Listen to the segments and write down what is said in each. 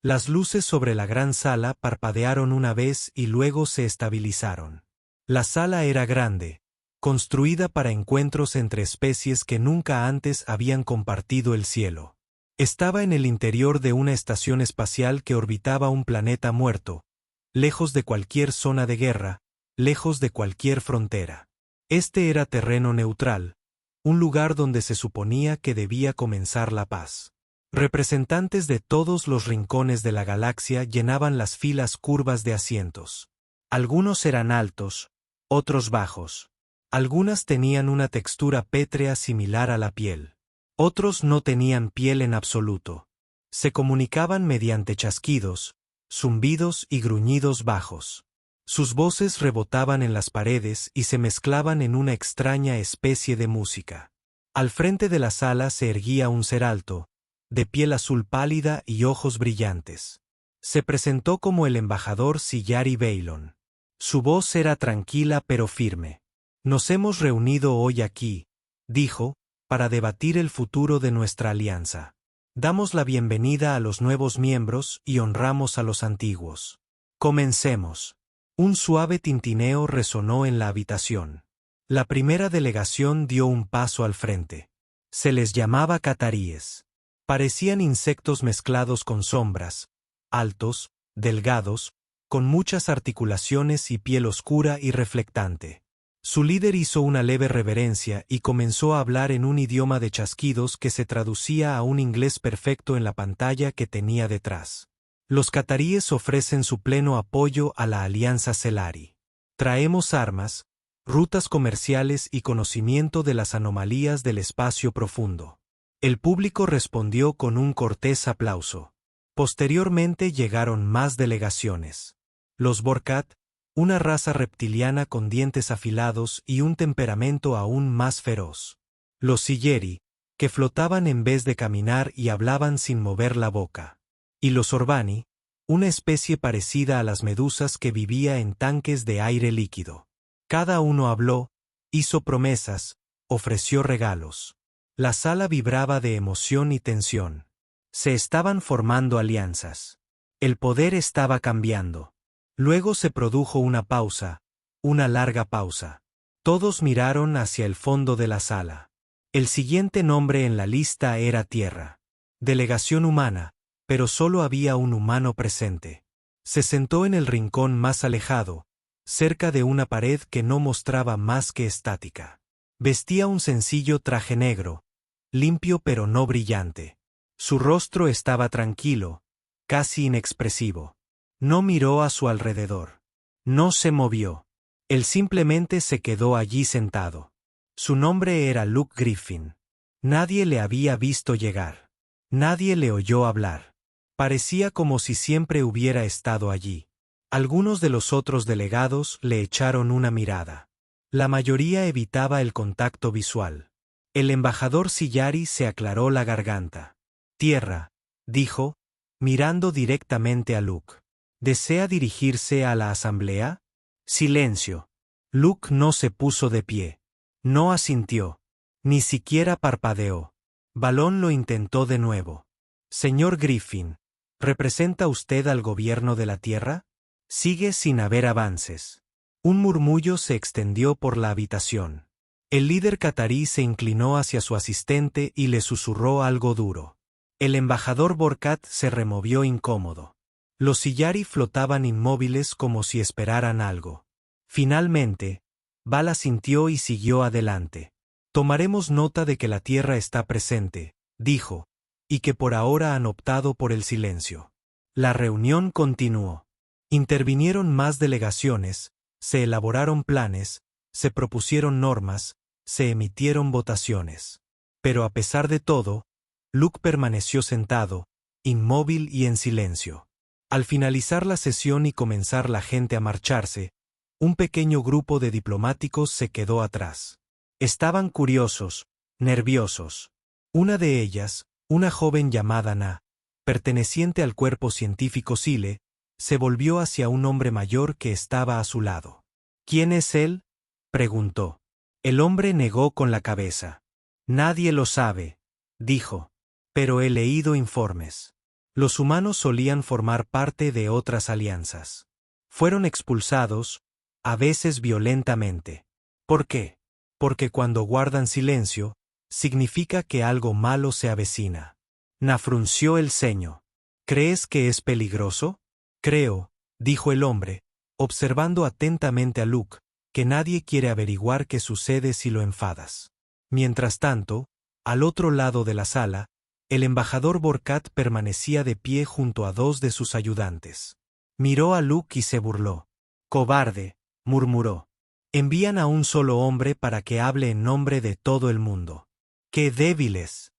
Las luces sobre la gran sala parpadearon una vez y luego se estabilizaron. La sala era grande, construida para encuentros entre especies que nunca antes habían compartido el cielo. Estaba en el interior de una estación espacial que orbitaba un planeta muerto, lejos de cualquier zona de guerra, lejos de cualquier frontera. Este era terreno neutral, un lugar donde se suponía que debía comenzar la paz. Representantes de todos los rincones de la galaxia llenaban las filas curvas de asientos. Algunos eran altos, otros bajos. Algunas tenían una textura pétrea similar a la piel. Otros no tenían piel en absoluto. Se comunicaban mediante chasquidos, zumbidos y gruñidos bajos. Sus voces rebotaban en las paredes y se mezclaban en una extraña especie de música. Al frente de la sala se erguía un ser alto, de piel azul pálida y ojos brillantes. Se presentó como el embajador Sillari Beilon. Su voz era tranquila pero firme. Nos hemos reunido hoy aquí, dijo, para debatir el futuro de nuestra alianza. Damos la bienvenida a los nuevos miembros y honramos a los antiguos. Comencemos. Un suave tintineo resonó en la habitación. La primera delegación dio un paso al frente. Se les llamaba cataríes. Parecían insectos mezclados con sombras, altos, delgados, con muchas articulaciones y piel oscura y reflectante. Su líder hizo una leve reverencia y comenzó a hablar en un idioma de chasquidos que se traducía a un inglés perfecto en la pantalla que tenía detrás. Los cataríes ofrecen su pleno apoyo a la Alianza Celari. Traemos armas, rutas comerciales y conocimiento de las anomalías del espacio profundo. El público respondió con un cortés aplauso. Posteriormente llegaron más delegaciones. Los Borkat, una raza reptiliana con dientes afilados y un temperamento aún más feroz. Los Sillari, que flotaban en vez de caminar y hablaban sin mover la boca. Y los Orbani, una especie parecida a las medusas que vivía en tanques de aire líquido. Cada uno habló, hizo promesas, ofreció regalos. La sala vibraba de emoción y tensión. Se estaban formando alianzas. El poder estaba cambiando. Luego se produjo una pausa, una larga pausa. Todos miraron hacia el fondo de la sala. El siguiente nombre en la lista era Tierra. Delegación humana, pero solo había un humano presente. Se sentó en el rincón más alejado, cerca de una pared que no mostraba más que estática. Vestía un sencillo traje negro, limpio pero no brillante. Su rostro estaba tranquilo, casi inexpresivo. No miró a su alrededor. No se movió. Él simplemente se quedó allí sentado. Su nombre era Luke Griffin. Nadie le había visto llegar. Nadie le oyó hablar. Parecía como si siempre hubiera estado allí. Algunos de los otros delegados le echaron una mirada. La mayoría evitaba el contacto visual. El embajador Sillari se aclaró la garganta. Tierra, dijo, mirando directamente a Luke. ¿Desea dirigirse a la asamblea? Silencio. Luke no se puso de pie. No asintió. Ni siquiera parpadeó. Balón lo intentó de nuevo. Señor Griffin, ¿representa usted al gobierno de la Tierra? Sigue sin haber avances. Un murmullo se extendió por la habitación. El líder catarí se inclinó hacia su asistente y le susurró algo duro. El embajador Borkat se removió incómodo. Los Sillari flotaban inmóviles como si esperaran algo. Finalmente, Bala sintió y siguió adelante. Tomaremos nota de que la Tierra está presente, dijo, y que por ahora han optado por el silencio. La reunión continuó. Intervinieron más delegaciones, se elaboraron planes, se propusieron normas, se emitieron votaciones. Pero a pesar de todo, Luke permaneció sentado, inmóvil y en silencio. Al finalizar la sesión y comenzar la gente a marcharse, un pequeño grupo de diplomáticos se quedó atrás. Estaban curiosos, nerviosos. Una de ellas, una joven llamada Na, perteneciente al cuerpo científico Sile, se volvió hacia un hombre mayor que estaba a su lado. ¿Quién es él?, preguntó. El hombre negó con la cabeza. Nadie lo sabe, dijo. Pero he leído informes. Los humanos solían formar parte de otras alianzas. Fueron expulsados, a veces violentamente. ¿Por qué? Porque cuando guardan silencio, significa que algo malo se avecina. Na frunció el ceño. ¿Crees que es peligroso? Creo, dijo el hombre, observando atentamente a Luke, que nadie quiere averiguar qué sucede si lo enfadas. Mientras tanto, al otro lado de la sala, el embajador Borkat permanecía de pie junto a dos de sus ayudantes. Miró a Luke y se burló. «Cobarde», murmuró. «Envían a un solo hombre para que hable en nombre de todo el mundo. ¡Qué débiles!».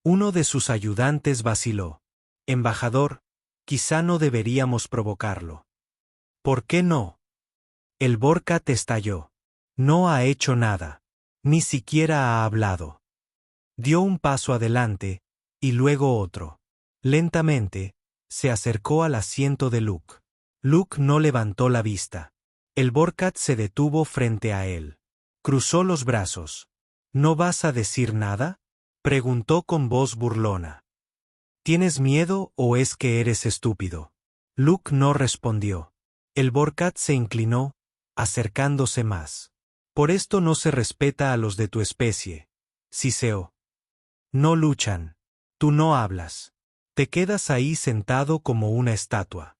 Uno de sus ayudantes vaciló. «Embajador, quizá no deberíamos provocarlo». «¿Por qué no?». El Borkat estalló. «No ha hecho nada. Ni siquiera ha hablado». Dio un paso adelante, y luego otro. Lentamente, se acercó al asiento de Luke. Luke no levantó la vista. El Borkat se detuvo frente a él. Cruzó los brazos. «¿No vas a decir nada?», preguntó con voz burlona. «¿Tienes miedo o es que eres estúpido?». Luke no respondió. El Borkat se inclinó, acercándose más. «Por esto no se respeta a los de tu especie», siseó. «No luchan. Tú no hablas. Te quedas ahí sentado como una estatua».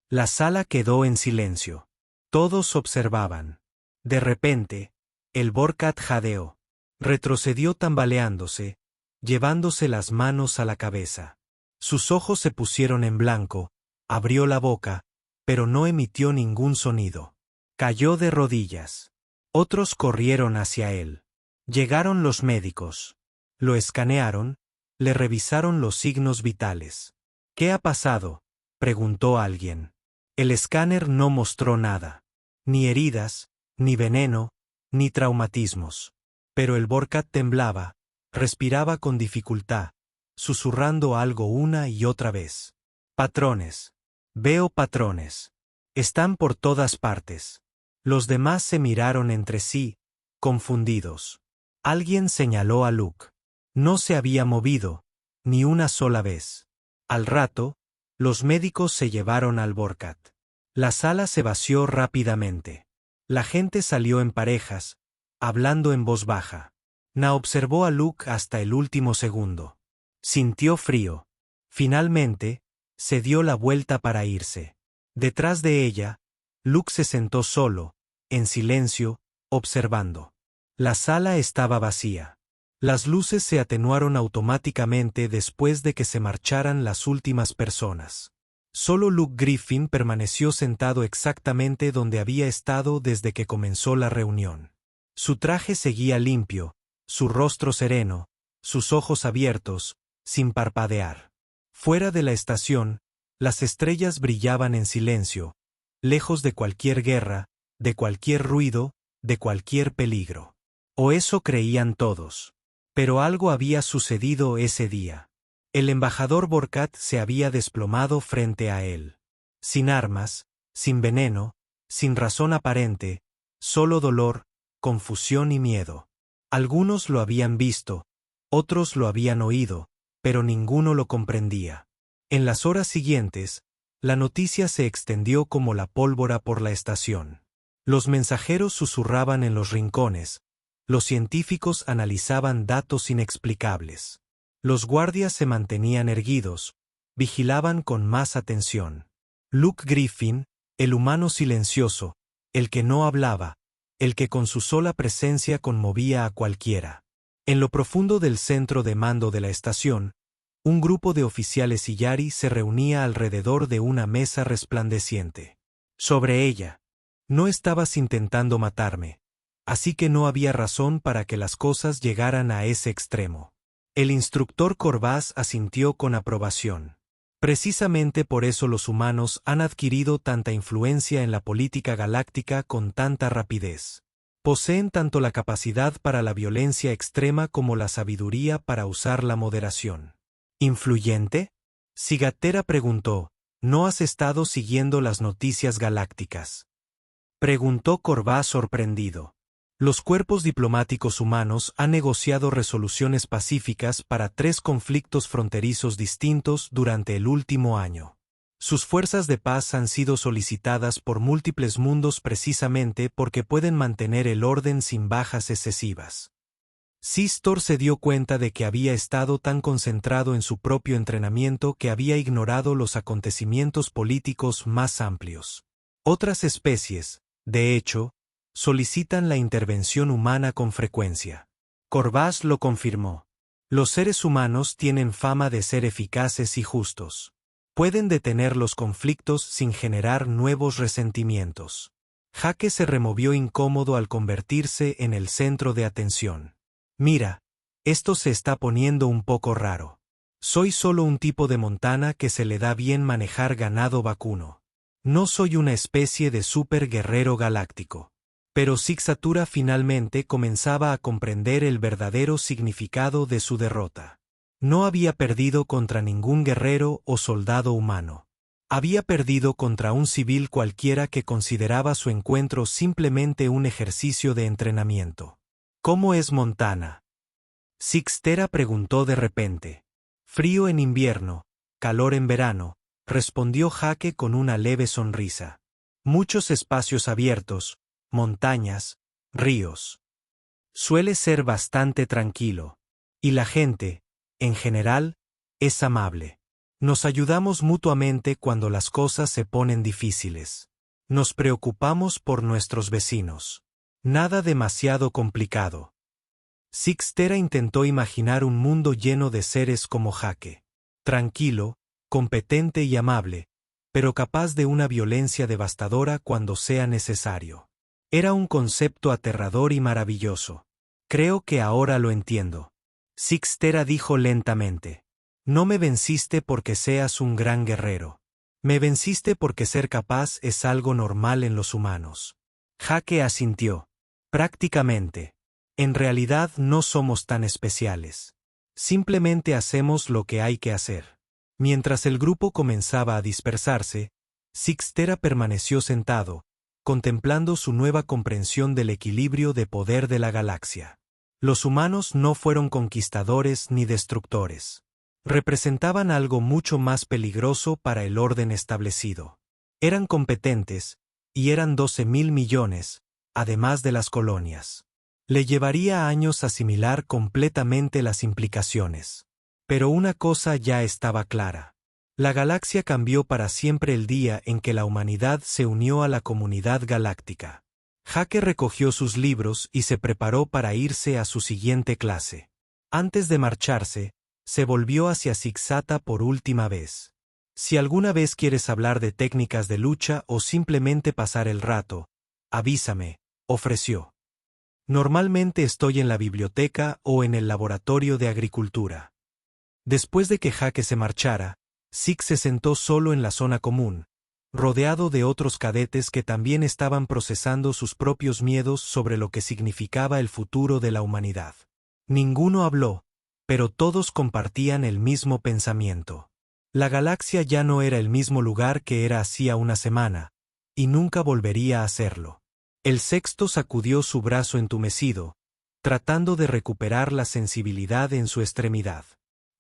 La sala quedó en silencio. Todos observaban. De repente, el Borkat jadeó. Retrocedió tambaleándose, llevándose las manos a la cabeza. Sus ojos se pusieron en blanco, abrió la boca, pero no emitió ningún sonido. Cayó de rodillas. Otros corrieron hacia él. Llegaron los médicos. Lo escanearon, le revisaron los signos vitales. «¿Qué ha pasado?», preguntó alguien. El escáner no mostró nada. Ni heridas, ni veneno, ni traumatismos. Pero el Borkat temblaba, respiraba con dificultad, susurrando algo una y otra vez. «Patrones. Veo patrones. Están por todas partes». Los demás se miraron entre sí, confundidos. Alguien señaló a Luke. No se había movido, ni una sola vez. Al rato, los médicos se llevaron al Borkat. La sala se vació rápidamente. La gente salió en parejas, hablando en voz baja. Na observó a Luke hasta el último segundo. Sintió frío. Finalmente, se dio la vuelta para irse. Detrás de ella, Luke se sentó solo, en silencio, observando. La sala estaba vacía. Las luces se atenuaron automáticamente después de que se marcharan las últimas personas. Solo Luke Griffin permaneció sentado exactamente donde había estado desde que comenzó la reunión. Su traje seguía limpio, su rostro sereno, sus ojos abiertos, sin parpadear. Fuera de la estación, las estrellas brillaban en silencio, lejos de cualquier guerra, de cualquier ruido, de cualquier peligro. O eso creían todos. Pero algo había sucedido ese día. El embajador Borkat se había desplomado frente a él. Sin armas, sin veneno, sin razón aparente, solo dolor, confusión y miedo. Algunos lo habían visto, otros lo habían oído, pero ninguno lo comprendía. En las horas siguientes, la noticia se extendió como la pólvora por la estación. Los mensajeros susurraban en los rincones, los científicos analizaban datos inexplicables. Los guardias se mantenían erguidos, vigilaban con más atención. Luke Griffin, el humano silencioso, el que no hablaba, el que con su sola presencia conmovía a cualquiera. En lo profundo del centro de mando de la estación, un grupo de oficiales Yari se reunía alrededor de una mesa resplandeciente. Sobre ella, no estabas intentando matarme, así que no había razón para que las cosas llegaran a ese extremo. El instructor Corvás asintió con aprobación. Precisamente por eso los humanos han adquirido tanta influencia en la política galáctica con tanta rapidez. Poseen tanto la capacidad para la violencia extrema como la sabiduría para usar la moderación. ¿Influyente? Cigatera preguntó. ¿No has estado siguiendo las noticias galácticas?, preguntó Corvás sorprendido. Los cuerpos diplomáticos humanos han negociado resoluciones pacíficas para 3 conflictos fronterizos distintos durante el último año. Sus fuerzas de paz han sido solicitadas por múltiples mundos precisamente porque pueden mantener el orden sin bajas excesivas. Sistor se dio cuenta de que había estado tan concentrado en su propio entrenamiento que había ignorado los acontecimientos políticos más amplios. Otras especies, de hecho, solicitan la intervención humana con frecuencia. Corvás lo confirmó. Los seres humanos tienen fama de ser eficaces y justos. Pueden detener los conflictos sin generar nuevos resentimientos. Jake se removió incómodo al convertirse en el centro de atención. Mira, esto se está poniendo un poco raro. Soy solo un tipo de Montana que se le da bien manejar ganado vacuno. No soy una especie de super guerrero galáctico. Pero Zig-Zatura finalmente comenzaba a comprender el verdadero significado de su derrota. No había perdido contra ningún guerrero o soldado humano. Había perdido contra un civil cualquiera que consideraba su encuentro simplemente un ejercicio de entrenamiento. ¿Cómo es Montana? Zig-Tera preguntó de repente. Frío en invierno, calor en verano, respondió Jake con una leve sonrisa. Muchos espacios abiertos, montañas, ríos. Suele ser bastante tranquilo. Y la gente, en general, es amable. Nos ayudamos mutuamente cuando las cosas se ponen difíciles. Nos preocupamos por nuestros vecinos. Nada demasiado complicado. Zig-Tera intentó imaginar un mundo lleno de seres como Jake. Tranquilo, competente y amable, pero capaz de una violencia devastadora cuando sea necesario. Era un concepto aterrador y maravilloso. Creo que ahora lo entiendo. Zig-Tera dijo lentamente. No me venciste porque seas un gran guerrero. Me venciste porque ser capaz es algo normal en los humanos. Jake asintió. Prácticamente. En realidad no somos tan especiales. Simplemente hacemos lo que hay que hacer. Mientras el grupo comenzaba a dispersarse, Zig-Tera permaneció sentado, contemplando su nueva comprensión del equilibrio de poder de la galaxia. Los humanos no fueron conquistadores ni destructores. Representaban algo mucho más peligroso para el orden establecido. Eran competentes, y eran 12.000 millones, además de las colonias. Le llevaría años asimilar completamente las implicaciones. Pero una cosa ya estaba clara. La galaxia cambió para siempre el día en que la humanidad se unió a la comunidad galáctica. Jake recogió sus libros y se preparó para irse a su siguiente clase. Antes de marcharse, se volvió hacia Zig-Zata por última vez. Si alguna vez quieres hablar de técnicas de lucha o simplemente pasar el rato, avísame, ofreció. Normalmente estoy en la biblioteca o en el laboratorio de agricultura. Después de que Jake se marchara, Zig se sentó solo en la zona común, rodeado de otros cadetes que también estaban procesando sus propios miedos sobre lo que significaba el futuro de la humanidad. Ninguno habló, pero todos compartían el mismo pensamiento. La galaxia ya no era el mismo lugar que era hacía una semana, y nunca volvería a serlo. El sexto sacudió su brazo entumecido, tratando de recuperar la sensibilidad en su extremidad.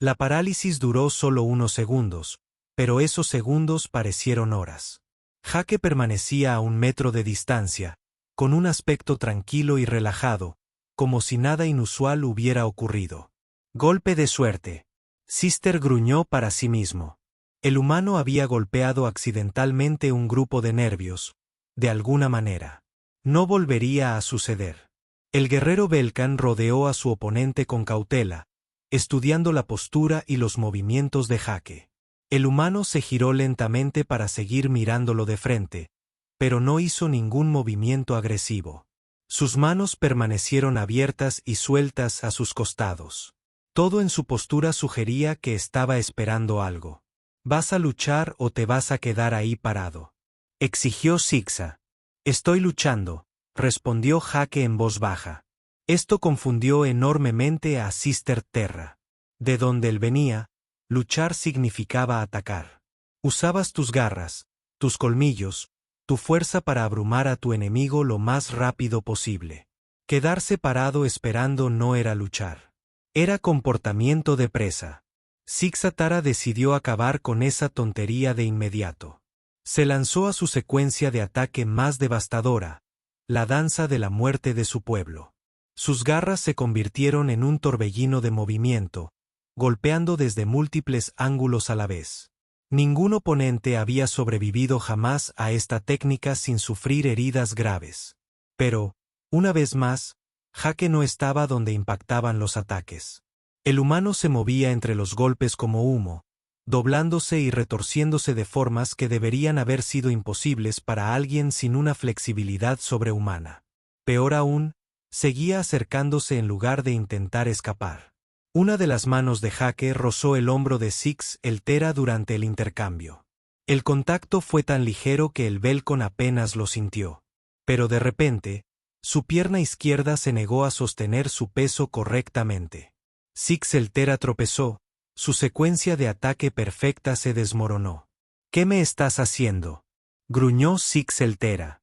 La parálisis duró solo unos segundos, pero esos segundos parecieron horas. Jake permanecía a 1 metro de distancia, con un aspecto tranquilo y relajado, como si nada inusual hubiera ocurrido. Golpe de suerte. Sister gruñó para sí mismo. El humano había golpeado accidentalmente un grupo de nervios, de alguna manera. No volvería a suceder. El guerrero Belkan rodeó a su oponente con cautela, estudiando la postura y los movimientos de Jake. El humano se giró lentamente para seguir mirándolo de frente, pero no hizo ningún movimiento agresivo. Sus manos permanecieron abiertas y sueltas a sus costados. Todo en su postura sugería que estaba esperando algo. ¿Vas a luchar o te vas a quedar ahí parado?, exigió Zig-Zata. Estoy luchando, respondió Jake en voz baja. Esto confundió enormemente a Sister Terra. De donde él venía, luchar significaba atacar. Usabas tus garras, tus colmillos, tu fuerza para abrumar a tu enemigo lo más rápido posible. Quedarse parado esperando no era luchar. Era comportamiento de presa. Zig-Zatara decidió acabar con esa tontería de inmediato. Se lanzó a su secuencia de ataque más devastadora, la danza de la muerte de su pueblo. Sus garras se convirtieron en un torbellino de movimiento, golpeando desde múltiples ángulos a la vez. Ningún oponente había sobrevivido jamás a esta técnica sin sufrir heridas graves. Pero, una vez más, Jake no estaba donde impactaban los ataques. El humano se movía entre los golpes como humo, doblándose y retorciéndose de formas que deberían haber sido imposibles para alguien sin una flexibilidad sobrehumana. Peor aún, seguía acercándose en lugar de intentar escapar. Una de las manos de Jake rozó el hombro de Zig-Zatara durante el intercambio. El contacto fue tan ligero que el Velcón apenas lo sintió. Pero de repente, su pierna izquierda se negó a sostener su peso correctamente. Zig-Zatara tropezó, su secuencia de ataque perfecta se desmoronó. ¿Qué me estás haciendo?, gruñó Zig-Zatara.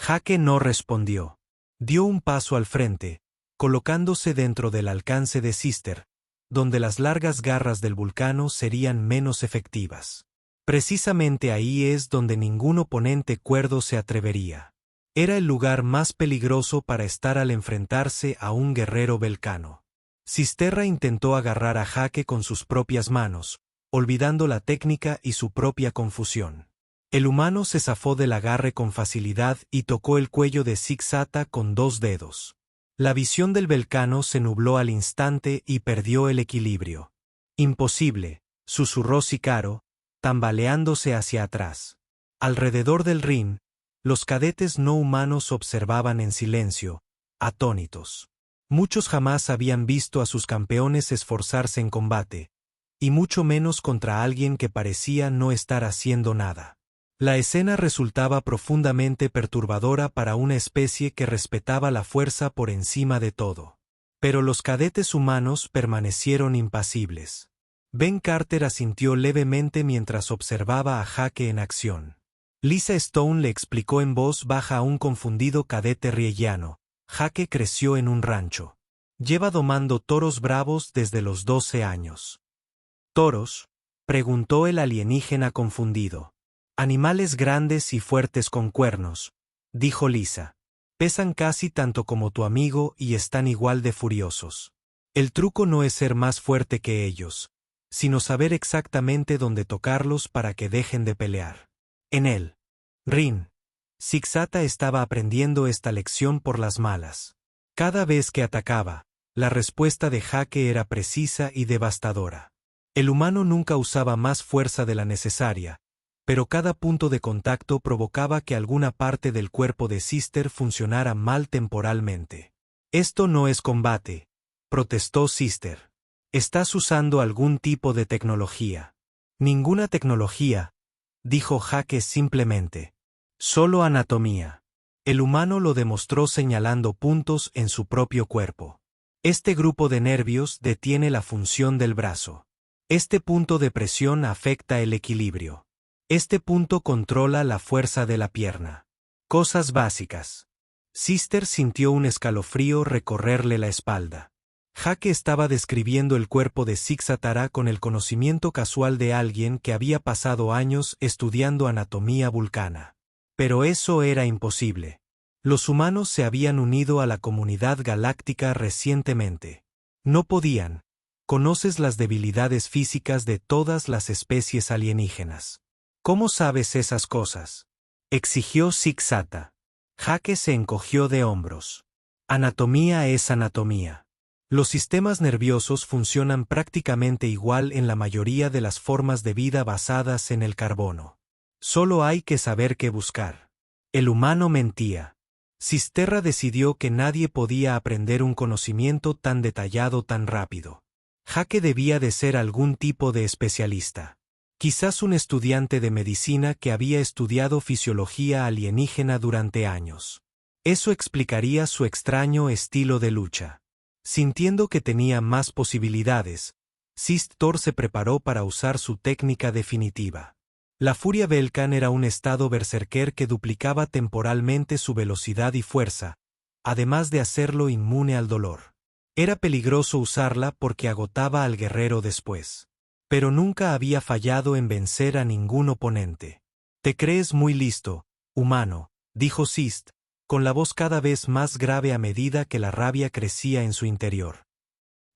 Jake no respondió. Dio un paso al frente, colocándose dentro del alcance de Sister, donde las largas garras del vulcano serían menos efectivas. Precisamente ahí es donde ningún oponente cuerdo se atrevería. Era el lugar más peligroso para estar al enfrentarse a un guerrero velcano. Sisterra intentó agarrar a Jake con sus propias manos, olvidando la técnica y su propia confusión. El humano se zafó del agarre con facilidad y tocó el cuello de Zig-Zatara con 2 dedos. La visión del velcano se nubló al instante y perdió el equilibrio. Imposible, susurró Sicaro, tambaleándose hacia atrás. Alrededor del ring, los cadetes no humanos observaban en silencio, atónitos. Muchos jamás habían visto a sus campeones esforzarse en combate, y mucho menos contra alguien que parecía no estar haciendo nada. La escena resultaba profundamente perturbadora para una especie que respetaba la fuerza por encima de todo. Pero los cadetes humanos permanecieron impasibles. Ben Carter asintió levemente mientras observaba a Jake en acción. Lisa Stone le explicó en voz baja a un confundido cadete riellano: Jake creció en un rancho. Lleva domando toros bravos desde los 12 años. ¿Toros?, preguntó el alienígena confundido. Animales grandes y fuertes con cuernos, dijo Lisa. Pesan casi tanto como tu amigo y están igual de furiosos. El truco no es ser más fuerte que ellos, sino saber exactamente dónde tocarlos para que dejen de pelear. En el ring, Zig-Zatara estaba aprendiendo esta lección por las malas. Cada vez que atacaba, la respuesta de Jake era precisa y devastadora. El humano nunca usaba más fuerza de la necesaria, pero cada punto de contacto provocaba que alguna parte del cuerpo de Sister funcionara mal temporalmente. Esto no es combate, protestó Sister. Estás usando algún tipo de tecnología. Ninguna tecnología, dijo Jake simplemente. Solo anatomía. El humano lo demostró señalando puntos en su propio cuerpo. Este grupo de nervios detiene la función del brazo. Este punto de presión afecta el equilibrio. Este punto controla la fuerza de la pierna. Cosas básicas. Sister sintió un escalofrío recorrerle la espalda. Jake estaba describiendo el cuerpo de Zig-Zatara con el conocimiento casual de alguien que había pasado años estudiando anatomía vulcana. Pero eso era imposible. Los humanos se habían unido a la comunidad galáctica recientemente. No podían. Conoces las debilidades físicas de todas las especies alienígenas. ¿Cómo sabes esas cosas?, exigió Zig-Zatara. Jake se encogió de hombros. Anatomía es anatomía. Los sistemas nerviosos funcionan prácticamente igual en la mayoría de las formas de vida basadas en el carbono. Solo hay que saber qué buscar. El humano mentía. Sisterra decidió que nadie podía aprender un conocimiento tan detallado tan rápido. Jake debía de ser algún tipo de especialista. Quizás un estudiante de medicina que había estudiado fisiología alienígena durante años. Eso explicaría su extraño estilo de lucha. Sintiendo que tenía más posibilidades, Sister se preparó para usar su técnica definitiva. La furia Velkan era un estado berserker que duplicaba temporalmente su velocidad y fuerza, además de hacerlo inmune al dolor. Era peligroso usarla porque agotaba al guerrero después. Pero nunca había fallado en vencer a ningún oponente. «Te crees muy listo, humano», dijo Sist, con la voz cada vez más grave a medida que la rabia crecía en su interior.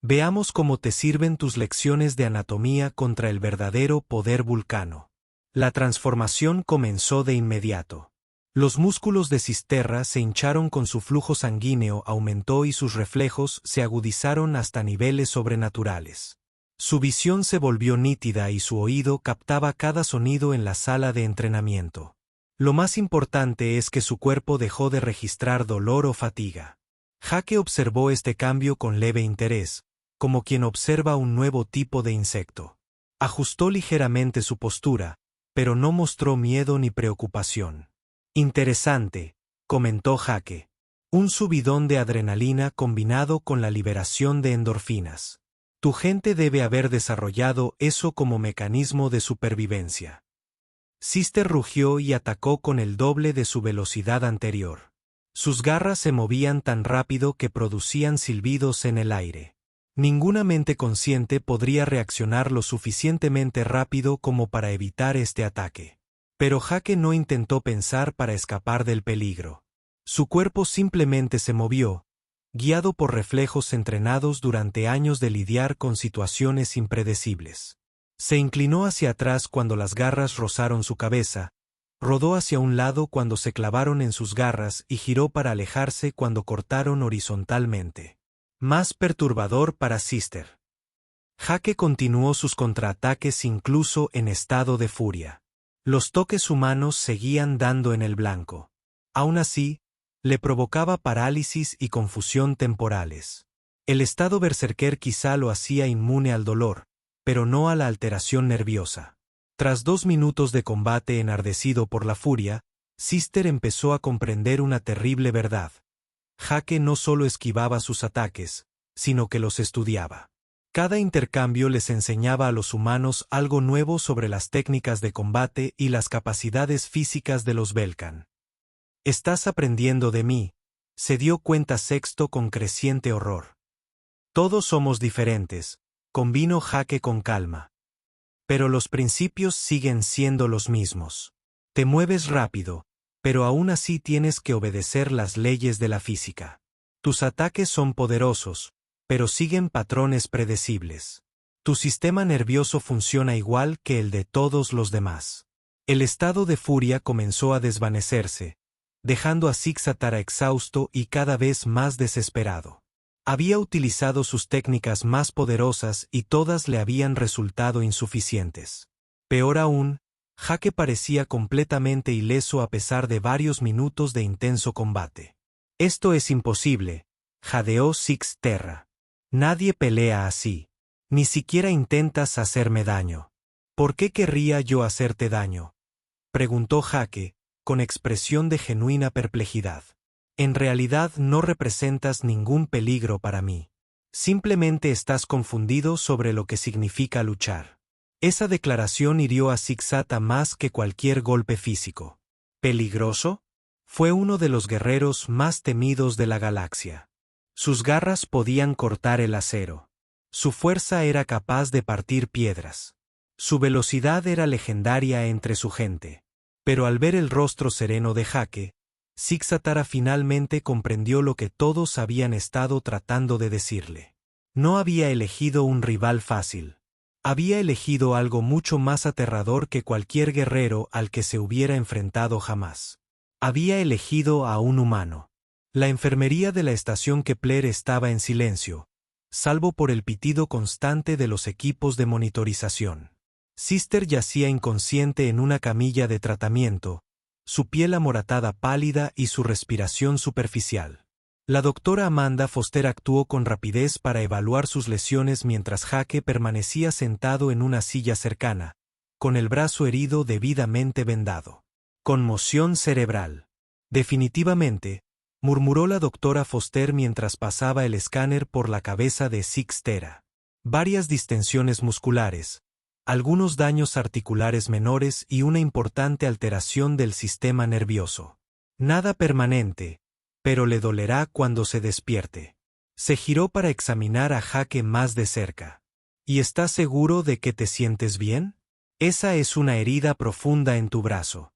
«Veamos cómo te sirven tus lecciones de anatomía contra el verdadero poder vulcano». La transformación comenzó de inmediato. Los músculos de Sisterra se hincharon, con su flujo sanguíneo aumentó y sus reflejos se agudizaron hasta niveles sobrenaturales. Su visión se volvió nítida y su oído captaba cada sonido en la sala de entrenamiento. Lo más importante es que su cuerpo dejó de registrar dolor o fatiga. Jake observó este cambio con leve interés, como quien observa un nuevo tipo de insecto. Ajustó ligeramente su postura, pero no mostró miedo ni preocupación. «Interesante», comentó Jake. «Un subidón de adrenalina combinado con la liberación de endorfinas. Tu gente debe haber desarrollado eso como mecanismo de supervivencia». Sister rugió y atacó con el doble de su velocidad anterior. Sus garras se movían tan rápido que producían silbidos en el aire. Ninguna mente consciente podría reaccionar lo suficientemente rápido como para evitar este ataque. Pero Jake no intentó pensar para escapar del peligro. Su cuerpo simplemente se movió, guiado por reflejos entrenados durante años de lidiar con situaciones impredecibles. Se inclinó hacia atrás cuando las garras rozaron su cabeza, rodó hacia un lado cuando se clavaron en sus garras y giró para alejarse cuando cortaron horizontalmente. Más perturbador para Sister. Jake continuó sus contraataques incluso en estado de furia. Los toques humanos seguían dando en el blanco. Aún así, le provocaba parálisis y confusión temporales. El estado berserker quizá lo hacía inmune al dolor, pero no a la alteración nerviosa. Tras 2 minutos de combate enardecido por la furia, Sister empezó a comprender una terrible verdad. Jake no solo esquivaba sus ataques, sino que los estudiaba. Cada intercambio les enseñaba a los humanos algo nuevo sobre las técnicas de combate y las capacidades físicas de los Belkan. «Estás aprendiendo de mí», se dio cuenta Sexto con creciente horror. «Todos somos diferentes», convino Jake con calma. «Pero los principios siguen siendo los mismos. Te mueves rápido, pero aún así tienes que obedecer las leyes de la física. Tus ataques son poderosos, pero siguen patrones predecibles. Tu sistema nervioso funciona igual que el de todos los demás». El estado de furia comenzó a desvanecerse, dejando a Sixatara exhausto y cada vez más desesperado. Había utilizado sus técnicas más poderosas y todas le habían resultado insuficientes. Peor aún, Jake parecía completamente ileso a pesar de varios minutos de intenso combate. «Esto es imposible», jadeó Sixterra. «Nadie pelea así. Ni siquiera intentas hacerme daño». «¿Por qué querría yo hacerte daño?», preguntó Jake, con expresión de genuina perplejidad. «En realidad no representas ningún peligro para mí. Simplemente estás confundido sobre lo que significa luchar». Esa declaración hirió a Sixata más que cualquier golpe físico. ¿Peligroso? Fue uno de los guerreros más temidos de la galaxia. Sus garras podían cortar el acero. Su fuerza era capaz de partir piedras. Su velocidad era legendaria entre su gente. Pero al ver el rostro sereno de Jake, Sixatara finalmente comprendió lo que todos habían estado tratando de decirle. No había elegido un rival fácil. Había elegido algo mucho más aterrador que cualquier guerrero al que se hubiera enfrentado jamás. Había elegido a un humano. La enfermería de la estación Kepler estaba en silencio, salvo por el pitido constante de los equipos de monitorización. Sister yacía inconsciente en una camilla de tratamiento, su piel amoratada pálida y su respiración superficial. La doctora Amanda Foster actuó con rapidez para evaluar sus lesiones mientras Jake permanecía sentado en una silla cercana, con el brazo herido debidamente vendado. «Conmoción cerebral. Definitivamente», murmuró la doctora Foster mientras pasaba el escáner por la cabeza de Sixterra. «Varias distensiones musculares, algunos daños articulares menores y una importante alteración del sistema nervioso. Nada permanente, pero le dolerá cuando se despierte. Se giró para examinar a Jake más de cerca. ¿Y estás seguro de que te sientes bien? Esa es una herida profunda en tu brazo.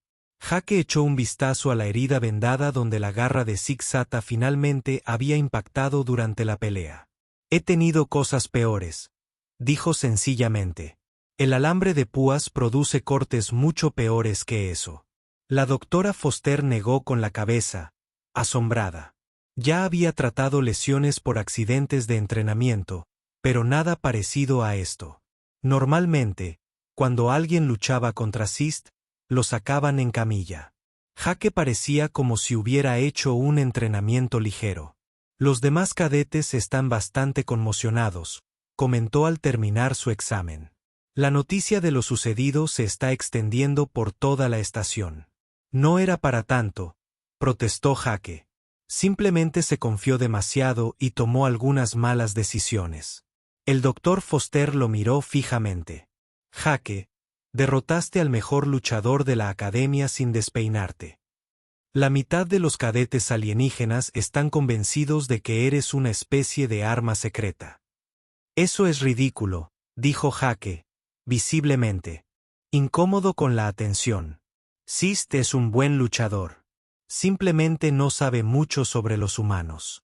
Jake echó un vistazo a la herida vendada donde la garra de Zig-Zata finalmente había impactado durante la pelea. He tenido cosas peores, dijo sencillamente. El alambre de púas produce cortes mucho peores que eso. La doctora Foster negó con la cabeza, asombrada. Ya había tratado lesiones por accidentes de entrenamiento, pero nada parecido a esto. Normalmente, cuando alguien luchaba contra Cyst, lo sacaban en camilla. Jake parecía como si hubiera hecho un entrenamiento ligero. Los demás cadetes están bastante conmocionados, comentó al terminar su examen. La noticia de lo sucedido se está extendiendo por toda la estación. No era para tanto, protestó Jake. Simplemente se confió demasiado y tomó algunas malas decisiones. El doctor Foster lo miró fijamente. Jake, derrotaste al mejor luchador de la academia sin despeinarte. La mitad de los cadetes alienígenas están convencidos de que eres una especie de arma secreta. Eso es ridículo, dijo Jake, visiblemente incómodo con la atención. Cyst es un buen luchador. Simplemente no sabe mucho sobre los humanos.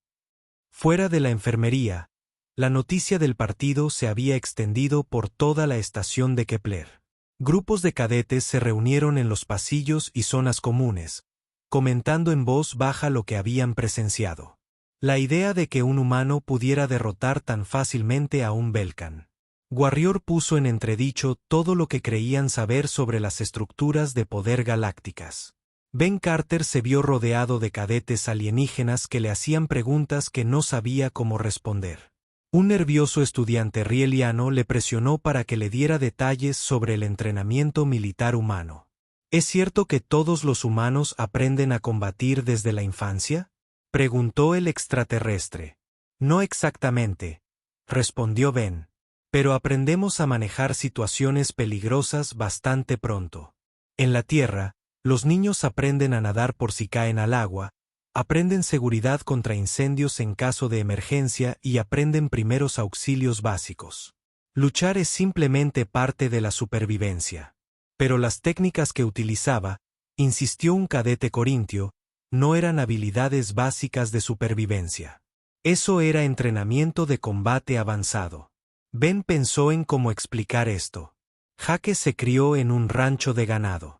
Fuera de la enfermería, la noticia del partido se había extendido por toda la estación de Kepler. Grupos de cadetes se reunieron en los pasillos y zonas comunes, comentando en voz baja lo que habían presenciado. La idea de que un humano pudiera derrotar tan fácilmente a un Belkan. Warrior puso en entredicho todo lo que creían saber sobre las estructuras de poder galácticas. Ben Carter se vio rodeado de cadetes alienígenas que le hacían preguntas que no sabía cómo responder. Un nervioso estudiante rieliano le presionó para que le diera detalles sobre el entrenamiento militar humano. ¿Es cierto que todos los humanos aprenden a combatir desde la infancia?, preguntó el extraterrestre. No exactamente, respondió Ben, pero aprendemos a manejar situaciones peligrosas bastante pronto. En la Tierra, los niños aprenden a nadar por si caen al agua, aprenden seguridad contra incendios en caso de emergencia y aprenden primeros auxilios básicos. Luchar es simplemente parte de la supervivencia. Pero las técnicas que utilizaba, insistió un cadete corintio, no eran habilidades básicas de supervivencia. Eso era entrenamiento de combate avanzado. Ben pensó en cómo explicar esto. Jake se crió en un rancho de ganado.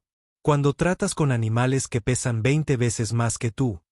Cuando tratas con animales que pesan 20 veces más que tú,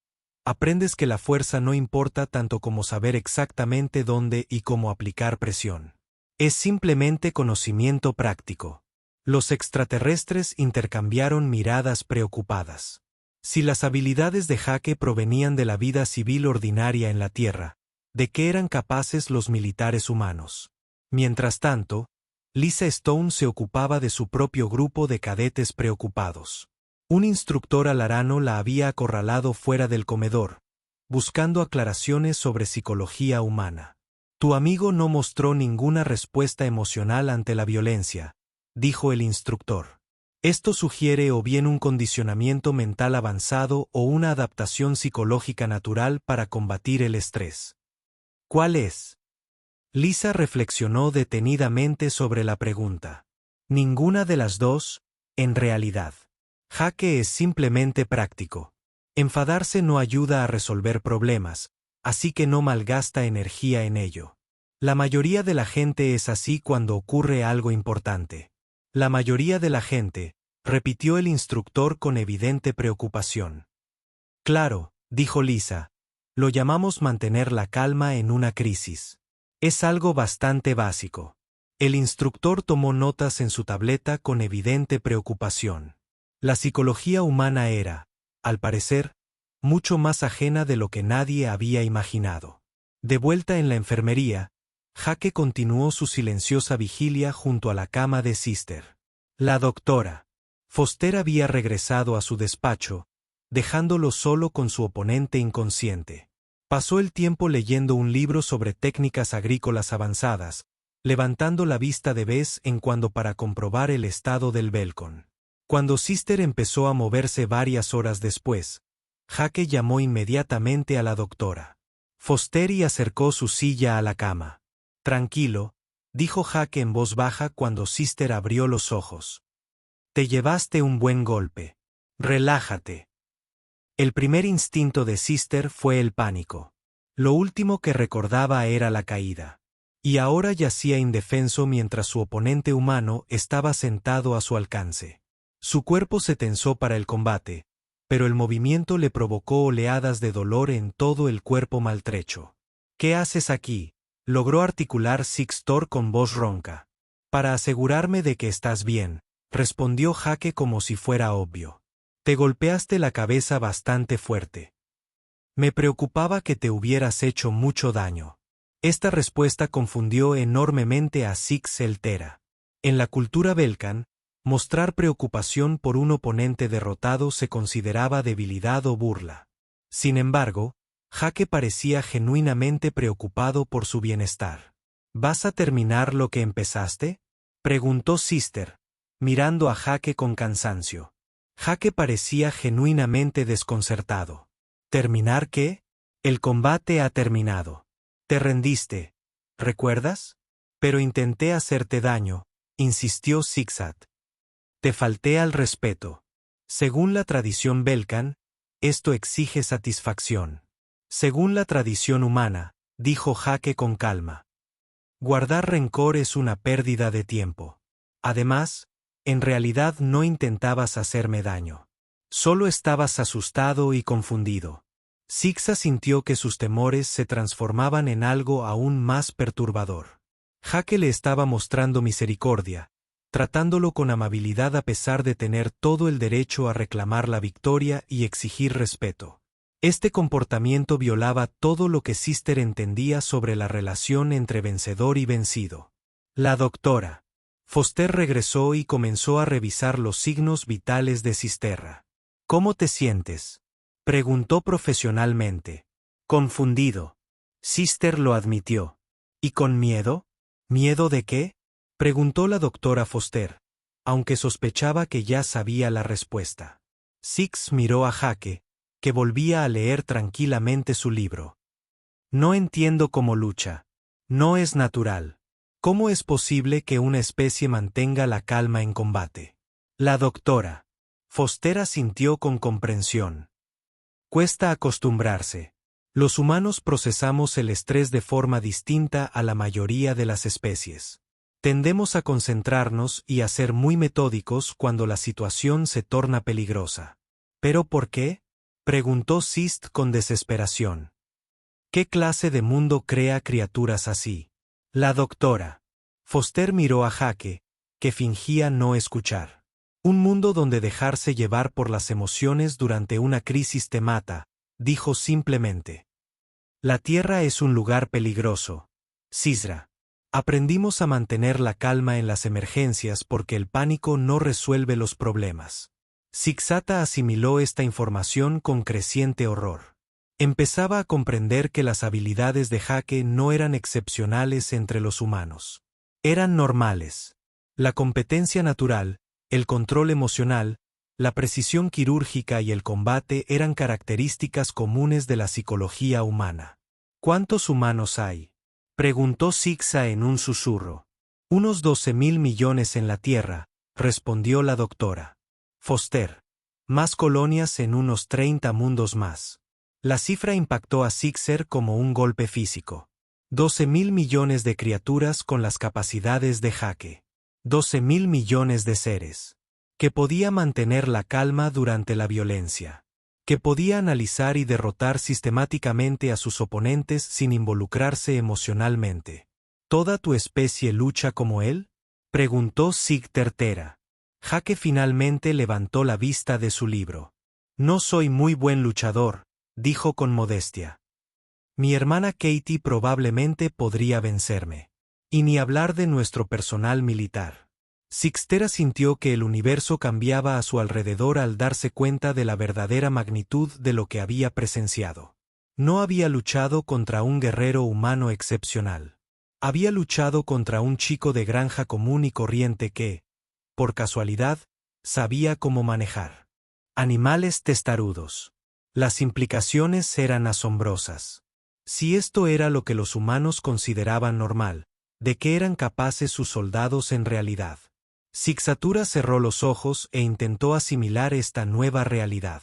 aprendes que la fuerza no importa tanto como saber exactamente dónde y cómo aplicar presión. Es simplemente conocimiento práctico. Los extraterrestres intercambiaron miradas preocupadas. Si las habilidades de Jake provenían de la vida civil ordinaria en la Tierra, ¿de qué eran capaces los militares humanos? Mientras tanto, Lisa Stone se ocupaba de su propio grupo de cadetes preocupados. Un instructor alarano la había acorralado fuera del comedor, buscando aclaraciones sobre psicología humana. Tu amigo no mostró ninguna respuesta emocional ante la violencia, dijo el instructor. Esto sugiere o bien un condicionamiento mental avanzado o una adaptación psicológica natural para combatir el estrés. ¿Cuál es? Lisa reflexionó detenidamente sobre la pregunta. Ninguna de las dos, en realidad. Jake es simplemente práctico. Enfadarse no ayuda a resolver problemas, así que no malgasta energía en ello. La mayoría de la gente es así cuando ocurre algo importante. La mayoría de la gente, repitió el instructor con evidente preocupación. Claro, dijo Lisa, lo llamamos mantener la calma en una crisis. Es algo bastante básico. El instructor tomó notas en su tableta con evidente preocupación. La psicología humana era, al parecer, mucho más ajena de lo que nadie había imaginado. De vuelta en la enfermería, Jake continuó su silenciosa vigilia junto a la cama de Sister. La doctora Foster había regresado a su despacho, dejándolo solo con su oponente inconsciente. Pasó el tiempo leyendo un libro sobre técnicas agrícolas avanzadas, levantando la vista de vez en cuando para comprobar el estado del Belkan. Cuando Sister empezó a moverse varias horas después, Jake llamó inmediatamente a la doctora Foster y acercó su silla a la cama. Tranquilo, dijo Jake en voz baja cuando Sister abrió los ojos. Te llevaste un buen golpe. Relájate. El primer instinto de Sister fue el pánico. Lo último que recordaba era la caída. Y ahora yacía indefenso mientras su oponente humano estaba sentado a su alcance. Su cuerpo se tensó para el combate, pero el movimiento le provocó oleadas de dolor en todo el cuerpo maltrecho. ¿Qué haces aquí?, logró articular Sixtor con voz ronca. Para asegurarme de que estás bien, respondió Jake como si fuera obvio. Te golpeaste la cabeza bastante fuerte. Me preocupaba que te hubieras hecho mucho daño. Esta respuesta confundió enormemente a Six Eltera. En la cultura Belkan, mostrar preocupación por un oponente derrotado se consideraba debilidad o burla. Sin embargo, Jake parecía genuinamente preocupado por su bienestar. ¿Vas a terminar lo que empezaste?, preguntó Sister, mirando a Jake con cansancio. Jake parecía genuinamente desconcertado. ¿Terminar qué? El combate ha terminado. Te rendiste, ¿recuerdas? Pero intenté hacerte daño, insistió Sixat. Te falté al respeto. Según la tradición Belkan, esto exige satisfacción. Según la tradición humana, dijo Jake con calma. Guardar rencor es una pérdida de tiempo. Además, en realidad no intentabas hacerme daño. Solo estabas asustado y confundido. Sixa sintió que sus temores se transformaban en algo aún más perturbador. Jake le estaba mostrando misericordia, tratándolo con amabilidad a pesar de tener todo el derecho a reclamar la victoria y exigir respeto. Este comportamiento violaba todo lo que Sister entendía sobre la relación entre vencedor y vencido. La doctora Foster regresó y comenzó a revisar los signos vitales de Sisterra. ¿Cómo te sientes?, preguntó profesionalmente. Confundido. Sister lo admitió. ¿Y con miedo? ¿Miedo de qué?, preguntó la doctora Foster, aunque sospechaba que ya sabía la respuesta. Six miró a Jake, que volvía a leer tranquilamente su libro. No entiendo cómo lucha. No es natural. ¿Cómo es posible que una especie mantenga la calma en combate? La doctora Foster asintió con comprensión. Cuesta acostumbrarse. Los humanos procesamos el estrés de forma distinta a la mayoría de las especies. Tendemos a concentrarnos y a ser muy metódicos cuando la situación se torna peligrosa. ¿Pero por qué?, preguntó Sist con desesperación. ¿Qué clase de mundo crea criaturas así? La doctora Foster miró a Jake, que fingía no escuchar. Un mundo donde dejarse llevar por las emociones durante una crisis te mata, dijo simplemente. La Tierra es un lugar peligroso. Sisra. Aprendimos a mantener la calma en las emergencias porque el pánico no resuelve los problemas. Sixata asimiló esta información con creciente horror. Empezaba a comprender que las habilidades de Jake no eran excepcionales entre los humanos. Eran normales. La competencia natural, el control emocional, la precisión quirúrgica y el combate eran características comunes de la psicología humana. ¿Cuántos humanos hay?, preguntó Sixa en un susurro. Unos 12.000 millones en la Tierra, respondió la doctora Foster. Más colonias en unos 30 mundos más. La cifra impactó a Sixer como un golpe físico. 12.000 millones de criaturas con las capacidades de Jake. 12.000 millones de seres. Que podía mantener la calma durante la violencia. Que podía analizar y derrotar sistemáticamente a sus oponentes sin involucrarse emocionalmente. ¿Toda tu especie lucha como él?, preguntó Sigtertera. Jake finalmente levantó la vista de su libro. No soy muy buen luchador, dijo con modestia. Mi hermana Katie probablemente podría vencerme. Y ni hablar de nuestro personal militar. Sixtera sintió que el universo cambiaba a su alrededor al darse cuenta de la verdadera magnitud de lo que había presenciado. No había luchado contra un guerrero humano excepcional. Había luchado contra un chico de granja común y corriente que, por casualidad, sabía cómo manejar animales testarudos. Las implicaciones eran asombrosas. Si esto era lo que los humanos consideraban normal, ¿de qué eran capaces sus soldados en realidad? Zig-Zatura cerró los ojos e intentó asimilar esta nueva realidad.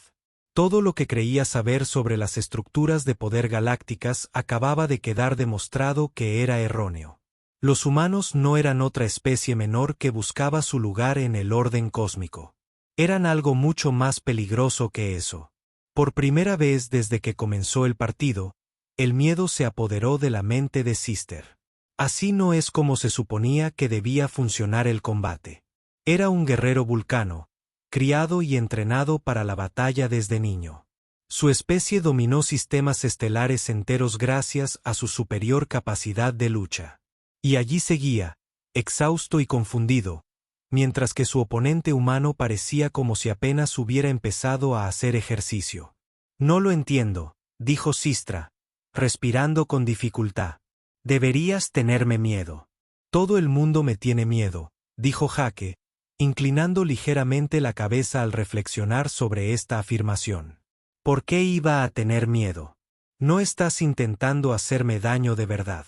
Todo lo que creía saber sobre las estructuras de poder galácticas acababa de quedar demostrado que era erróneo. Los humanos no eran otra especie menor que buscaba su lugar en el orden cósmico. Eran algo mucho más peligroso que eso. Por primera vez desde que comenzó el partido, el miedo se apoderó de la mente de Sister. Así no es como se suponía que debía funcionar el combate. Era un guerrero vulcano, criado y entrenado para la batalla desde niño. Su especie dominó sistemas estelares enteros gracias a su superior capacidad de lucha. Y allí seguía, exhausto y confundido, mientras que su oponente humano parecía como si apenas hubiera empezado a hacer ejercicio. No lo entiendo, dijo Sistra, respirando con dificultad. Deberías tenerme miedo. Todo el mundo me tiene miedo, dijo Jake, inclinando ligeramente la cabeza al reflexionar sobre esta afirmación. ¿Por qué iba a tener miedo? No estás intentando hacerme daño de verdad.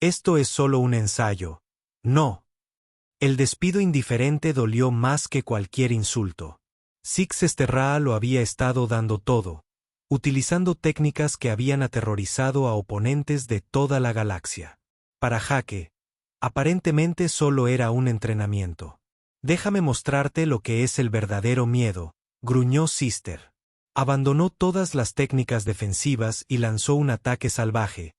Esto es solo un ensayo. No. El despido indiferente dolió más que cualquier insulto. Zig-Zatora lo había estado dando todo, utilizando técnicas que habían aterrorizado a oponentes de toda la galaxia. Para Jake, aparentemente solo era un entrenamiento. Déjame mostrarte lo que es el verdadero miedo, gruñó Sister. Abandonó todas las técnicas defensivas y lanzó un ataque salvaje,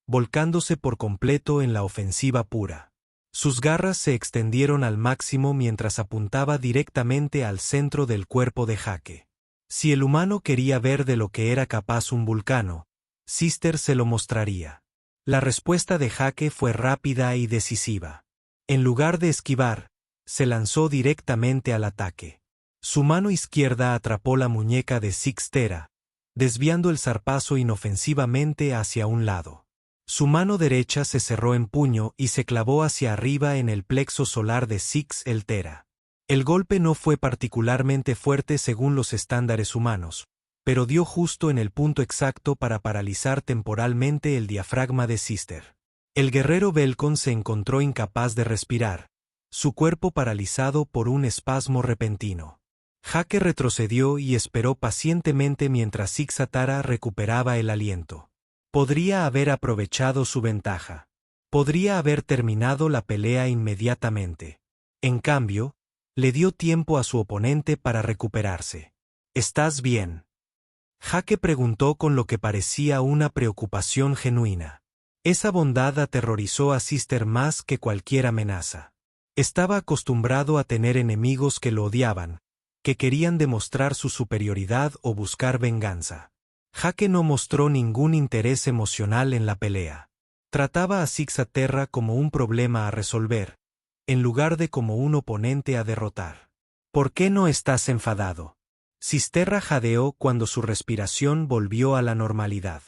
volcándose por completo en la ofensiva pura. Sus garras se extendieron al máximo mientras apuntaba directamente al centro del cuerpo de Jake. Si el humano quería ver de lo que era capaz un vulcano, Sister se lo mostraría. La respuesta de Jake fue rápida y decisiva. En lugar de esquivar, se lanzó directamente al ataque. Su mano izquierda atrapó la muñeca de Zig-Zatora, desviando el zarpazo inofensivamente hacia un lado. Su mano derecha se cerró en puño y se clavó hacia arriba en el plexo solar de Zig-Zatora. El golpe no fue particularmente fuerte según los estándares humanos, pero dio justo en el punto exacto para paralizar temporalmente el diafragma de Sister. El guerrero Belcon se encontró incapaz de respirar, su cuerpo paralizado por un espasmo repentino. Jake retrocedió y esperó pacientemente mientras Zig-Zatora recuperaba el aliento. Podría haber aprovechado su ventaja. Podría haber terminado la pelea inmediatamente. En cambio, le dio tiempo a su oponente para recuperarse. ¿Estás bien? Jake preguntó con lo que parecía una preocupación genuina. Esa bondad aterrorizó a Sister más que cualquier amenaza. Estaba acostumbrado a tener enemigos que lo odiaban, que querían demostrar su superioridad o buscar venganza. Jake no mostró ningún interés emocional en la pelea. Trataba a Zig-Zatora como un problema a resolver, en lugar de como un oponente a derrotar. ¿Por qué no estás enfadado? Sisterra jadeó cuando su respiración volvió a la normalidad.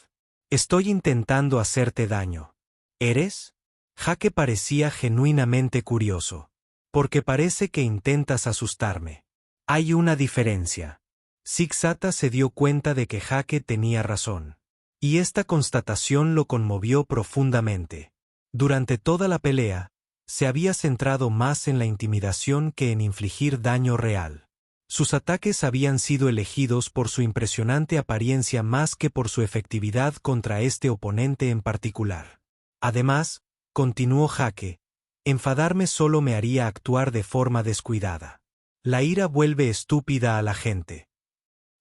Estoy intentando hacerte daño. ¿Eres? Jake parecía genuinamente curioso. Porque parece que intentas asustarme. Hay una diferencia. Zig-Zatora se dio cuenta de que Jake tenía razón. Y esta constatación lo conmovió profundamente. Durante toda la pelea, se había centrado más en la intimidación que en infligir daño real. Sus ataques habían sido elegidos por su impresionante apariencia más que por su efectividad contra este oponente en particular. Además, continuó Jake, enfadarme solo me haría actuar de forma descuidada. La ira vuelve estúpida a la gente.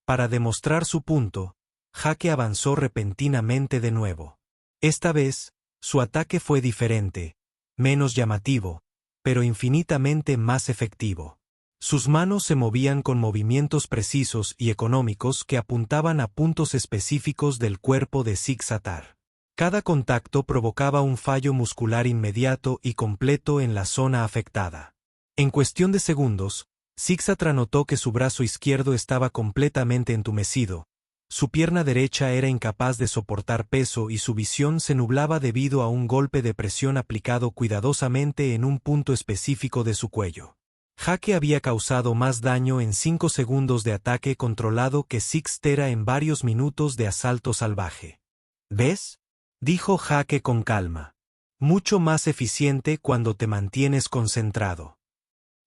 Para demostrar su punto, Jake avanzó repentinamente de nuevo. Esta vez, su ataque fue diferente, menos llamativo, pero infinitamente más efectivo. Sus manos se movían con movimientos precisos y económicos que apuntaban a puntos específicos del cuerpo de Zig-Zatora. Cada contacto provocaba un fallo muscular inmediato y completo en la zona afectada. En cuestión de segundos, Zig-Zatora notó que su brazo izquierdo estaba completamente entumecido, su pierna derecha era incapaz de soportar peso y su visión se nublaba debido a un golpe de presión aplicado cuidadosamente en un punto específico de su cuello. Hake había causado más daño en 5 segundos de ataque controlado que Six Tera en varios minutos de asalto salvaje. ¿Ves? Dijo Hake con calma. Mucho más eficiente cuando te mantienes concentrado.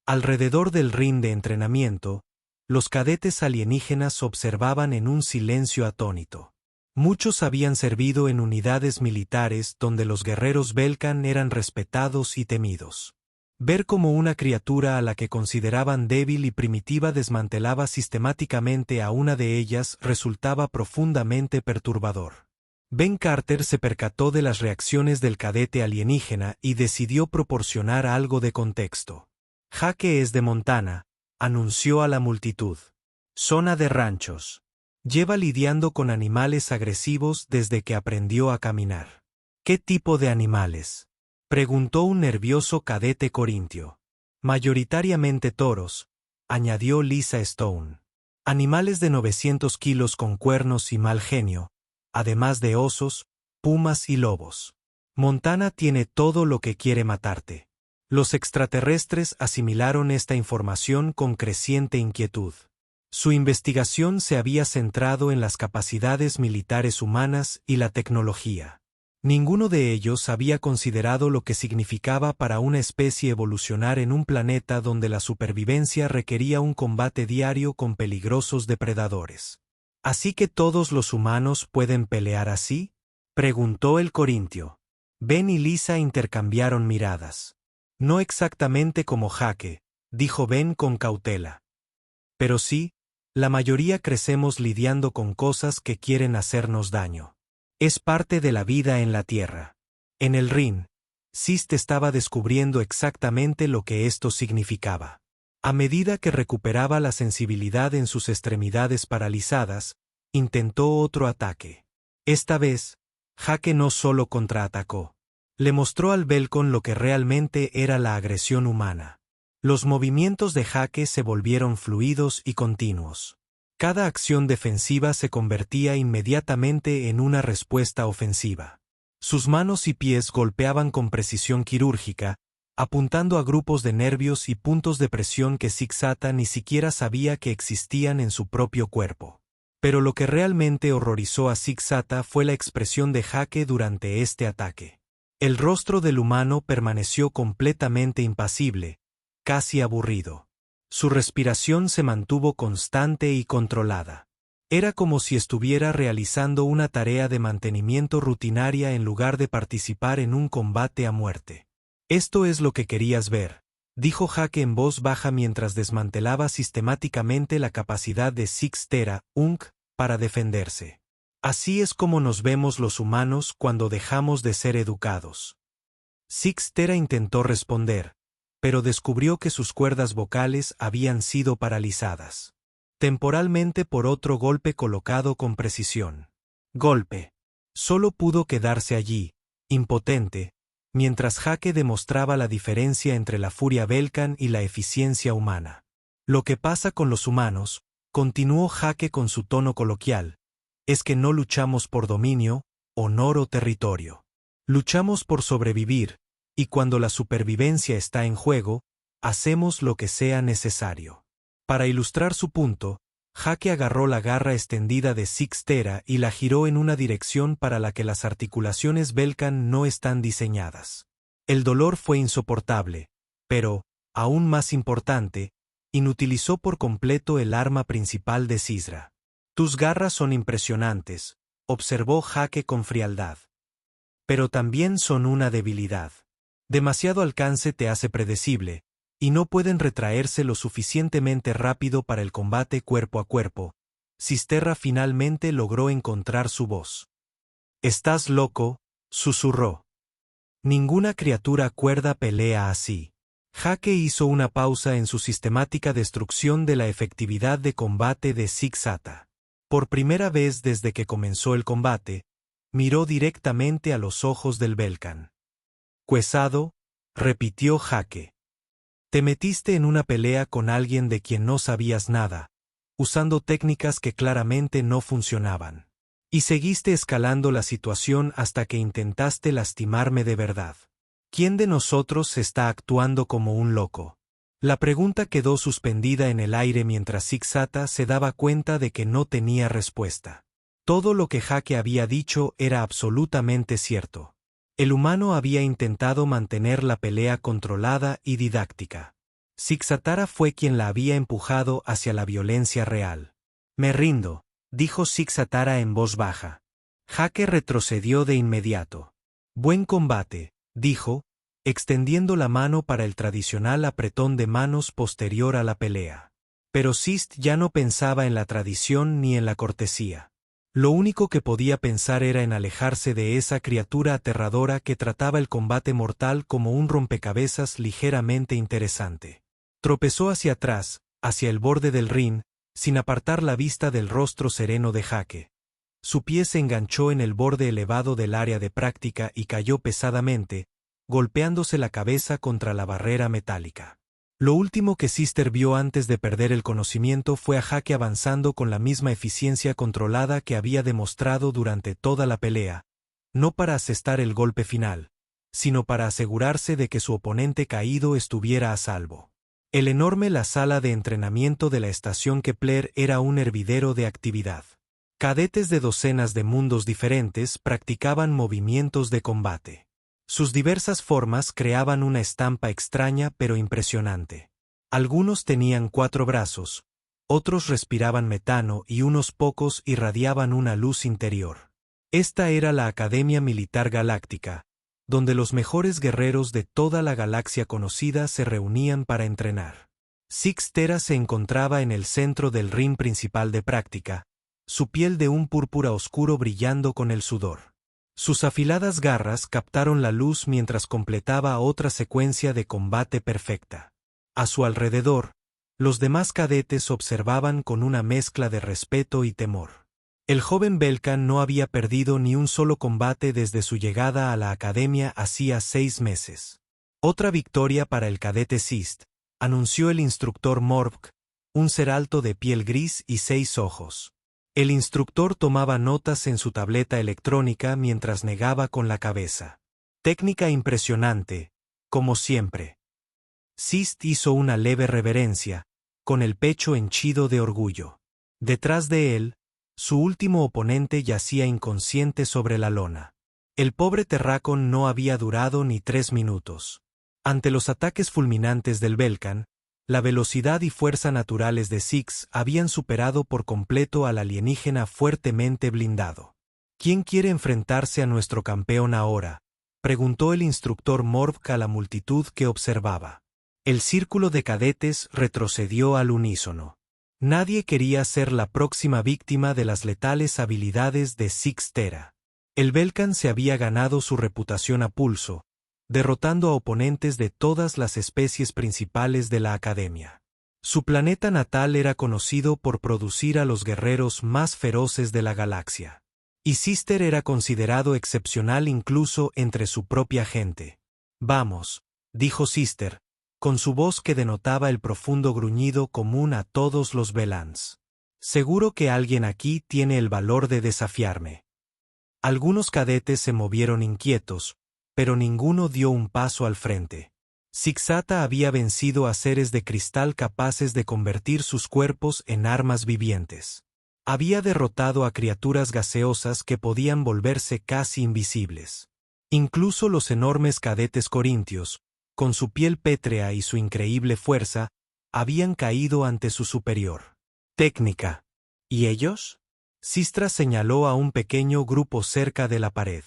Alrededor del ring de entrenamiento, los cadetes alienígenas observaban en un silencio atónito. Muchos habían servido en unidades militares donde los guerreros Belkan eran respetados y temidos. Ver cómo una criatura a la que consideraban débil y primitiva desmantelaba sistemáticamente a una de ellas resultaba profundamente perturbador. Ben Carter se percató de las reacciones del cadete alienígena y decidió proporcionar algo de contexto. Hake es de Montana, anunció a la multitud. Zona de ranchos. Lleva lidiando con animales agresivos desde que aprendió a caminar. ¿Qué tipo de animales?, preguntó un nervioso cadete corintio. Mayoritariamente toros, añadió Lisa Stone. Animales de 900 kilos con cuernos y mal genio, además de osos, pumas y lobos. Montana tiene todo lo que quiere matarte. Los extraterrestres asimilaron esta información con creciente inquietud. Su investigación se había centrado en las capacidades militares humanas y la tecnología. Ninguno de ellos había considerado lo que significaba para una especie evolucionar en un planeta donde la supervivencia requería un combate diario con peligrosos depredadores. ¿Así que todos los humanos pueden pelear así?, preguntó el corintio. Ben y Lisa intercambiaron miradas. No exactamente como Hake, dijo Ben con cautela. Pero sí, la mayoría crecemos lidiando con cosas que quieren hacernos daño. Es parte de la vida en la Tierra. En el ring, Sist estaba descubriendo exactamente lo que esto significaba. A medida que recuperaba la sensibilidad en sus extremidades paralizadas, intentó otro ataque. Esta vez, Hake no solo contraatacó. Le mostró al Belkan lo que realmente era la agresión humana. Los movimientos de Hake se volvieron fluidos y continuos. Cada acción defensiva se convertía inmediatamente en una respuesta ofensiva. Sus manos y pies golpeaban con precisión quirúrgica, apuntando a grupos de nervios y puntos de presión que Six-Zata ni siquiera sabía que existían en su propio cuerpo. Pero lo que realmente horrorizó a Six-Zata fue la expresión de Hake durante este ataque. El rostro del humano permaneció completamente impasible, casi aburrido. Su respiración se mantuvo constante y controlada. Era como si estuviera realizando una tarea de mantenimiento rutinaria en lugar de participar en un combate a muerte. «Esto es lo que querías ver», dijo Hake en voz baja mientras desmantelaba sistemáticamente la capacidad de Six Tera, para defenderse. «Así es como nos vemos los humanos cuando dejamos de ser educados». Six Tera intentó responder, pero descubrió que sus cuerdas vocales habían sido paralizadas. Temporalmente por otro golpe colocado con precisión. Golpe. Solo pudo quedarse allí, impotente, mientras Hake demostraba la diferencia entre la furia Belkan y la eficiencia humana. Lo que pasa con los humanos, continuó Hake con su tono coloquial, es que no luchamos por dominio, honor o territorio. Luchamos por sobrevivir, y cuando la supervivencia está en juego, hacemos lo que sea necesario. Para ilustrar su punto, Hake agarró la garra extendida de Six Tera y la giró en una dirección para la que las articulaciones Belkan no están diseñadas. El dolor fue insoportable, pero, aún más importante, inutilizó por completo el arma principal de Cisra. «Tus garras son impresionantes», observó Hake con frialdad. «Pero también son una debilidad. Demasiado alcance te hace predecible, y no pueden retraerse lo suficientemente rápido para el combate cuerpo a cuerpo». Sisterra finalmente logró encontrar su voz. «Estás loco», susurró. «Ninguna criatura cuerda pelea así». Hake hizo una pausa en su sistemática destrucción de la efectividad de combate de Six-Zata. Por primera vez desde que comenzó el combate, miró directamente a los ojos del Belkan. «Cuesado», repitió Hake. «Te metiste en una pelea con alguien de quien no sabías nada, usando técnicas que claramente no funcionaban. Y seguiste escalando la situación hasta que intentaste lastimarme de verdad. ¿Quién de nosotros está actuando como un loco?» La pregunta quedó suspendida en el aire mientras Zig-Zata se daba cuenta de que no tenía respuesta. Todo lo que Hake había dicho era absolutamente cierto. El humano había intentado mantener la pelea controlada y didáctica. Zig-Zatara fue quien la había empujado hacia la violencia real. Me rindo, dijo Zig-Zatara en voz baja. Hake retrocedió de inmediato. Buen combate, dijo, extendiendo la mano para el tradicional apretón de manos posterior a la pelea. Pero Zist ya no pensaba en la tradición ni en la cortesía. Lo único que podía pensar era en alejarse de esa criatura aterradora que trataba el combate mortal como un rompecabezas ligeramente interesante. Tropezó hacia atrás, hacia el borde del ring, sin apartar la vista del rostro sereno de Hake. Su pie se enganchó en el borde elevado del área de práctica y cayó pesadamente, golpeándose la cabeza contra la barrera metálica. Lo último que Sister vio antes de perder el conocimiento fue a Hake avanzando con la misma eficiencia controlada que había demostrado durante toda la pelea, no para asestar el golpe final, sino para asegurarse de que su oponente caído estuviera a salvo. La sala de entrenamiento de la estación Kepler era un hervidero de actividad. Cadetes de docenas de mundos diferentes practicaban movimientos de combate. Sus diversas formas creaban una estampa extraña pero impresionante. Algunos tenían 4 brazos, otros respiraban metano y unos pocos irradiaban una luz interior. Esta era la Academia Militar Galáctica, donde los mejores guerreros de toda la galaxia conocida se reunían para entrenar. Zig-Tera se encontraba en el centro del ring principal de práctica, su piel de un púrpura oscuro brillando con el sudor. Sus afiladas garras captaron la luz mientras completaba otra secuencia de combate perfecta. A su alrededor, los demás cadetes observaban con una mezcla de respeto y temor. El joven Belkan no había perdido ni un solo combate desde su llegada a la academia hacía 6 meses. Otra victoria para el cadete Zist, anunció el instructor Morvk, un ser alto de piel gris y 6 ojos. El instructor tomaba notas en su tableta electrónica mientras negaba con la cabeza. Técnica impresionante, como siempre. Zist hizo una leve reverencia, con el pecho henchido de orgullo. Detrás de él, su último oponente yacía inconsciente sobre la lona. El pobre Terracon no había durado ni 3 minutos. Ante los ataques fulminantes del Belkan, la velocidad y fuerza naturales de Zix habían superado por completo al alienígena fuertemente blindado. ¿Quién quiere enfrentarse a nuestro campeón ahora?, preguntó el instructor Morvk a la multitud que observaba. El círculo de cadetes retrocedió al unísono. Nadie quería ser la próxima víctima de las letales habilidades de Zig-Tera. El Belkan se había ganado su reputación a pulso, derrotando a oponentes de todas las especies principales de la Academia. Su planeta natal era conocido por producir a los guerreros más feroces de la galaxia. Y Sister era considerado excepcional incluso entre su propia gente. Vamos, dijo Sister, con su voz que denotaba el profundo gruñido común a todos los Belans. Seguro que alguien aquí tiene el valor de desafiarme. Algunos cadetes se movieron inquietos, pero ninguno dio un paso al frente. Zig-Zata había vencido a seres de cristal capaces de convertir sus cuerpos en armas vivientes. Había derrotado a criaturas gaseosas que podían volverse casi invisibles. Incluso los enormes cadetes corintios, con su piel pétrea y su increíble fuerza, habían caído ante su superior técnica. ¿Y ellos? Sistra señaló a un pequeño grupo cerca de la pared.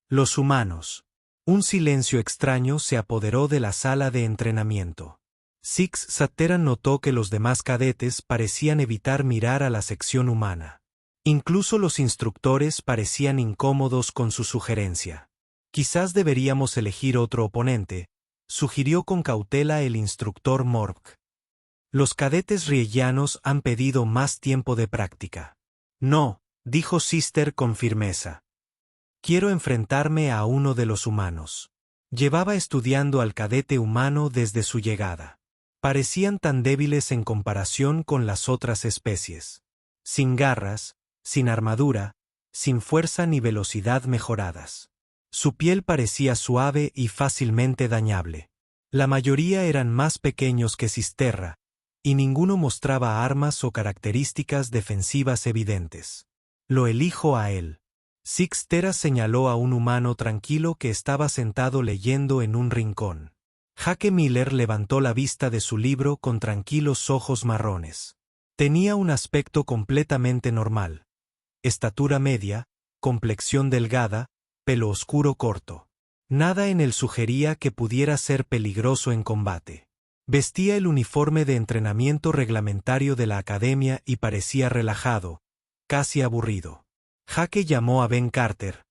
Los humanos. Un silencio extraño se apoderó de la sala de entrenamiento. Zig-Zatara notó que los demás cadetes parecían evitar mirar a la sección humana. Incluso los instructores parecían incómodos con su sugerencia. Quizás deberíamos elegir otro oponente, sugirió con cautela el instructor Morvk. Los cadetes riellanos han pedido más tiempo de práctica. No, dijo Sister con firmeza. Quiero enfrentarme a uno de los humanos. Llevaba estudiando al cadete humano desde su llegada. Parecían tan débiles en comparación con las otras especies. Sin garras, sin armadura, sin fuerza ni velocidad mejoradas. Su piel parecía suave y fácilmente dañable. La mayoría eran más pequeños que Sisterra, y ninguno mostraba armas o características defensivas evidentes. Lo elijo a él. Sixtera señaló a un humano tranquilo que estaba sentado leyendo en un rincón. Jake Miller levantó la vista de su libro con tranquilos ojos marrones. Tenía un aspecto completamente normal. Estatura media, complexión delgada, pelo oscuro corto. Nada en él sugería que pudiera ser peligroso en combate. Vestía el uniforme de entrenamiento reglamentario de la academia y parecía relajado, casi aburrido. Jake llamó a Ben Carter,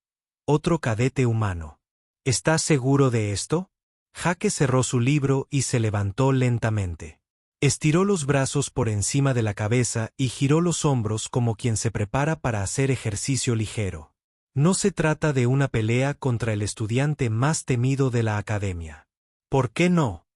otro cadete humano. ¿Estás seguro de esto? Jake cerró su libro y se levantó lentamente. Estiró los brazos por encima de la cabeza y giró los hombros como quien se prepara para hacer ejercicio ligero. No se trata de una pelea contra el estudiante más temido de la academia. ¿Por qué no?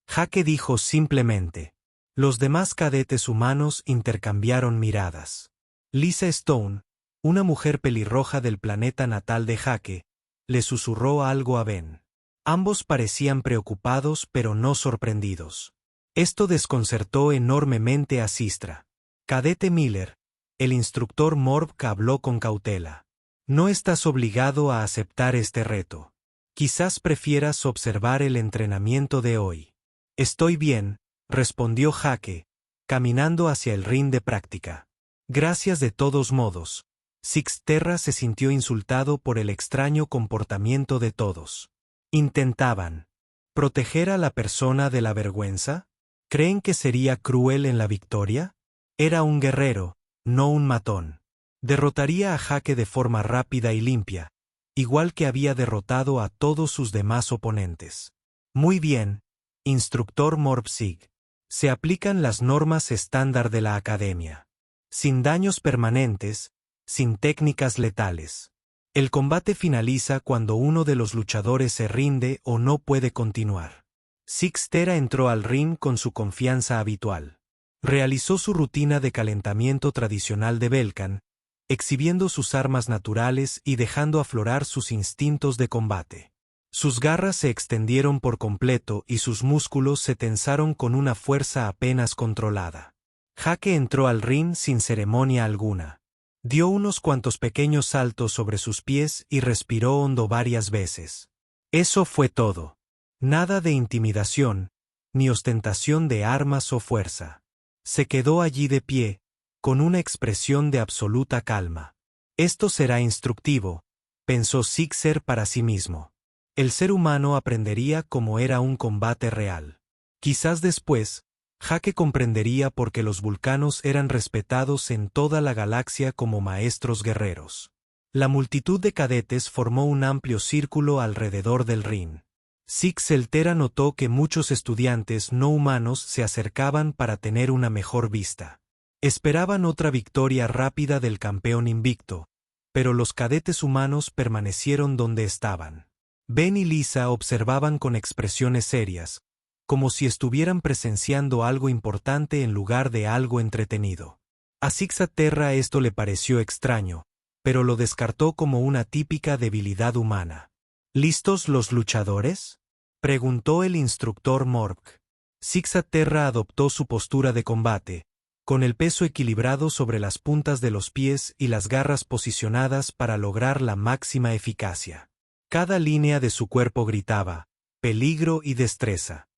Jake dijo simplemente. Los demás cadetes humanos intercambiaron miradas. Lisa Stone, una mujer pelirroja del planeta natal de Jake, le susurró algo a Ben. Ambos parecían preocupados pero no sorprendidos. Esto desconcertó enormemente a Sistra. Cadete Miller, el instructor Morb habló con cautela. No estás obligado a aceptar este reto. Quizás prefieras observar el entrenamiento de hoy. Estoy bien, respondió Jake, caminando hacia el ring de práctica. Gracias de todos modos. Sixterra se sintió insultado por el extraño comportamiento de todos. ¿Intentaban proteger a la persona de la vergüenza? ¿Creen que sería cruel en la victoria? Era un guerrero, no un matón. Derrotaría a Jake de forma rápida y limpia, igual que había derrotado a todos sus demás oponentes. Muy bien, instructor Morbsig. Se aplican las normas estándar de la academia. Sin daños permanentes, sin técnicas letales. El combate finaliza cuando uno de los luchadores se rinde o no puede continuar. Sixtera entró al ring con su confianza habitual. Realizó su rutina de calentamiento tradicional de Belkan, exhibiendo sus armas naturales y dejando aflorar sus instintos de combate. Sus garras se extendieron por completo y sus músculos se tensaron con una fuerza apenas controlada. Jake entró al ring sin ceremonia alguna. Dio unos cuantos pequeños saltos sobre sus pies y respiró hondo varias veces. Eso fue todo. Nada de intimidación, ni ostentación de armas o fuerza. Se quedó allí de pie, con una expresión de absoluta calma. Esto será instructivo, pensó Sixer para sí mismo. El ser humano aprendería cómo era un combate real. Quizás después, Jake comprendería por qué los vulcanos eran respetados en toda la galaxia como maestros guerreros. La multitud de cadetes formó un amplio círculo alrededor del ring. Sixeltera notó que muchos estudiantes no humanos se acercaban para tener una mejor vista. Esperaban otra victoria rápida del campeón invicto, pero los cadetes humanos permanecieron donde estaban. Ben y Lisa observaban con expresiones serias, como si estuvieran presenciando algo importante en lugar de algo entretenido. A Sixaterra esto le pareció extraño, pero lo descartó como una típica debilidad humana. ¿Listos los luchadores?, preguntó el instructor Mork. Sixaterra adoptó su postura de combate, con el peso equilibrado sobre las puntas de los pies y las garras posicionadas para lograr la máxima eficacia. Cada línea de su cuerpo gritaba, peligro y destreza.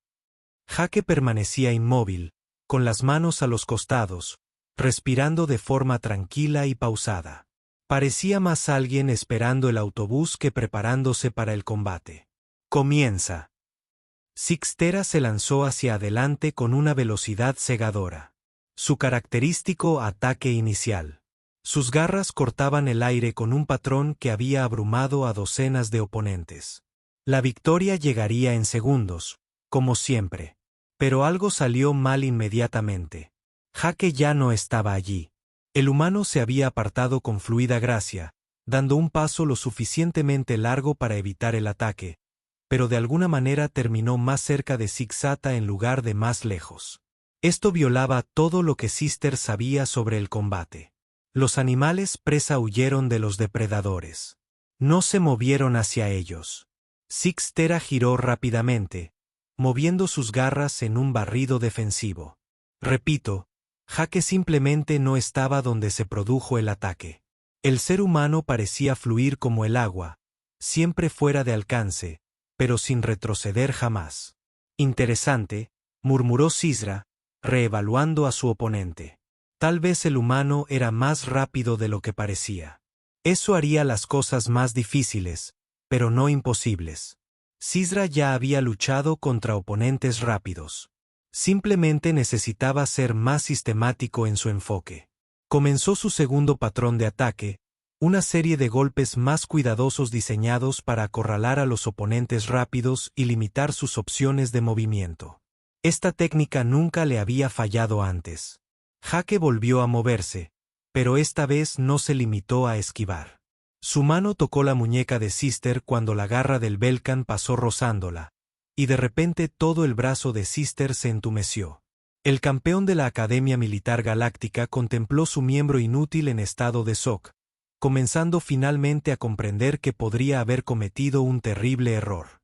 Jake permanecía inmóvil, con las manos a los costados, respirando de forma tranquila y pausada. Parecía más alguien esperando el autobús que preparándose para el combate. Comienza. Sixtera se lanzó hacia adelante con una velocidad cegadora. Su característico ataque inicial. Sus garras cortaban el aire con un patrón que había abrumado a docenas de oponentes. La victoria llegaría en segundos, como siempre. Pero algo salió mal inmediatamente. Jake ya no estaba allí. El humano se había apartado con fluida gracia, dando un paso lo suficientemente largo para evitar el ataque, pero de alguna manera terminó más cerca de Sixata en lugar de más lejos. Esto violaba todo lo que Sister sabía sobre el combate. Los animales presa huyeron de los depredadores. No se movieron hacia ellos. Sixtera giró rápidamente, moviendo sus garras en un barrido defensivo. Repito, Jake simplemente no estaba donde se produjo el ataque. El ser humano parecía fluir como el agua, siempre fuera de alcance, pero sin retroceder jamás. Interesante, murmuró Cisra, reevaluando a su oponente. Tal vez el humano era más rápido de lo que parecía. Eso haría las cosas más difíciles, pero no imposibles. Cisra ya había luchado contra oponentes rápidos. Simplemente necesitaba ser más sistemático en su enfoque. Comenzó su segundo patrón de ataque, una serie de golpes más cuidadosos diseñados para acorralar a los oponentes rápidos y limitar sus opciones de movimiento. Esta técnica nunca le había fallado antes. Jake volvió a moverse, pero esta vez no se limitó a esquivar. Su mano tocó la muñeca de Sister cuando la garra del Belkan pasó rozándola, y de repente todo el brazo de Sister se entumeció. El campeón de la Academia Militar Galáctica contempló su miembro inútil en estado de shock, comenzando finalmente a comprender que podría haber cometido un terrible error.